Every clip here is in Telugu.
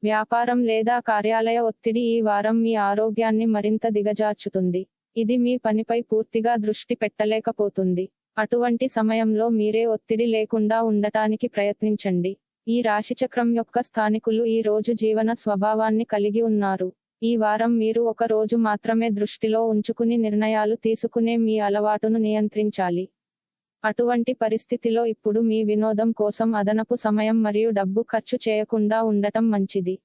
వ్యాపారం లేదా కార్యాలయ ఒత్తిడి ఈ వారం మీ ఆరోగ్యాన్ని మరింత దిగజార్చుతుంది. ఇది మీ పనిపై పూర్తిగా దృష్టి పెట్టలేకపోతుంది. అటువంటి సమయంలో మీరే ఒత్తిడి లేకుండా ఉండటానికి ప్రయత్నించండి. ఈ రాశిచక్రం యొక్క స్థానికులు ఈ రోజు జీవన స్వభావాన్ని కలిగి ఉన్నారు. ఈ వారం మీరు ఒక రోజు మాత్రమే దృష్టిలో ఉంచుకుని నిర్ణయాలు తీసుకునే మీ అలవాటును నియంత్రించాలి. అటువంటి పరిస్థితిలో ఇప్పుడు మీ వినోదం కోసం అదనపు సమయం మరియు డబ్బు ఖర్చు చేయకుండా ఉండటం మంచిది.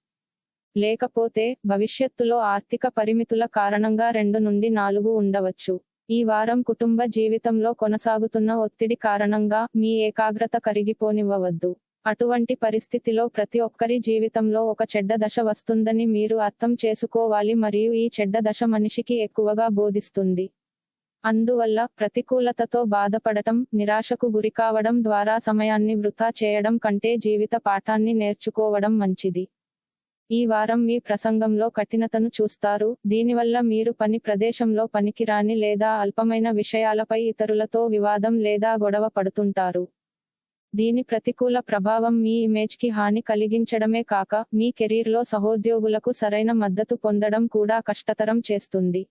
లేకపోతే భవిష్యత్తులో ఆర్థిక పరిమితుల కారణంగా 2 నుండి 4 ఉండవచ్చు. ఈ వారం కుటుంబ జీవితంలో కొనసాగుతున్న ఒత్తిడి కారణంగా మీ ఏకాగ్రత కరిగిపోనివ్వవద్దు. అటువంటి పరిస్థితిలో ప్రతి ఒక్కరి జీవితంలో ఒక చెడ్డ దశ వస్తుందని మీరు అర్థం చేసుకోవాలి మరియు ఈ చెడ్డ దశ మనిషికి ఎక్కువగా బోధిస్తుంది. అందువల్ల ప్రతికూలతతో బాధపడటం, నిరాశకు గురికావడం ద్వారా సమయాన్ని వృథా చేయడం కంటే జీవిత పాఠాన్ని నేర్చుకోవడం మంచిది. ఈ వారం మీ ప్రసంగంలో కఠినతను చూస్తారు, దీనివల్ల మీరు పని ప్రదేశంలో పనికిరాని లేదా అల్పమైన విషయాలపై ఇతరులతో వివాదం లేదా గొడవ పడుతుంటారు. దీని ప్రతికూల ప్రభావం మీ ఇమేజ్కి హాని కలిగించడమే కాక, మీ కెరీర్లో సహోద్యోగులకు సరైన మద్దతు పొందడం కూడా కష్టతరం చేస్తుంది.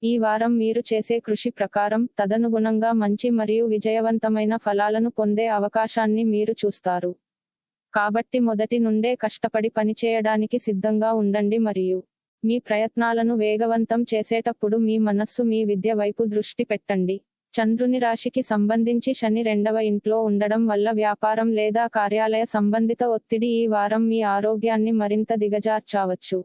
ఈ వారం మీరు చేసే కృషి ప్రకారం, తదనుగుణంగా మంచి మరియు విజయవంతమైన ఫలాలను పొందే అవకాశాన్ని మీరు చూస్తారు. కాబట్టి మొదటి నుండే కష్టపడి పనిచేయడానికి సిద్ధంగా ఉండండి మరియు మీ ప్రయత్నాలను వేగవంతం చేసేటప్పుడు మీ మనస్సు మీ విద్య వైపు దృష్టి పెట్టండి. చంద్రుని రాశికి సంబంధించి శని 2వ ఇంట్లో ఉండడం వల్ల వ్యాపారం లేదా కార్యాలయ సంబంధిత ఒత్తిడి ఈ వారం మీ ఆరోగ్యాన్ని మరింత దిగజార్చవచ్చు.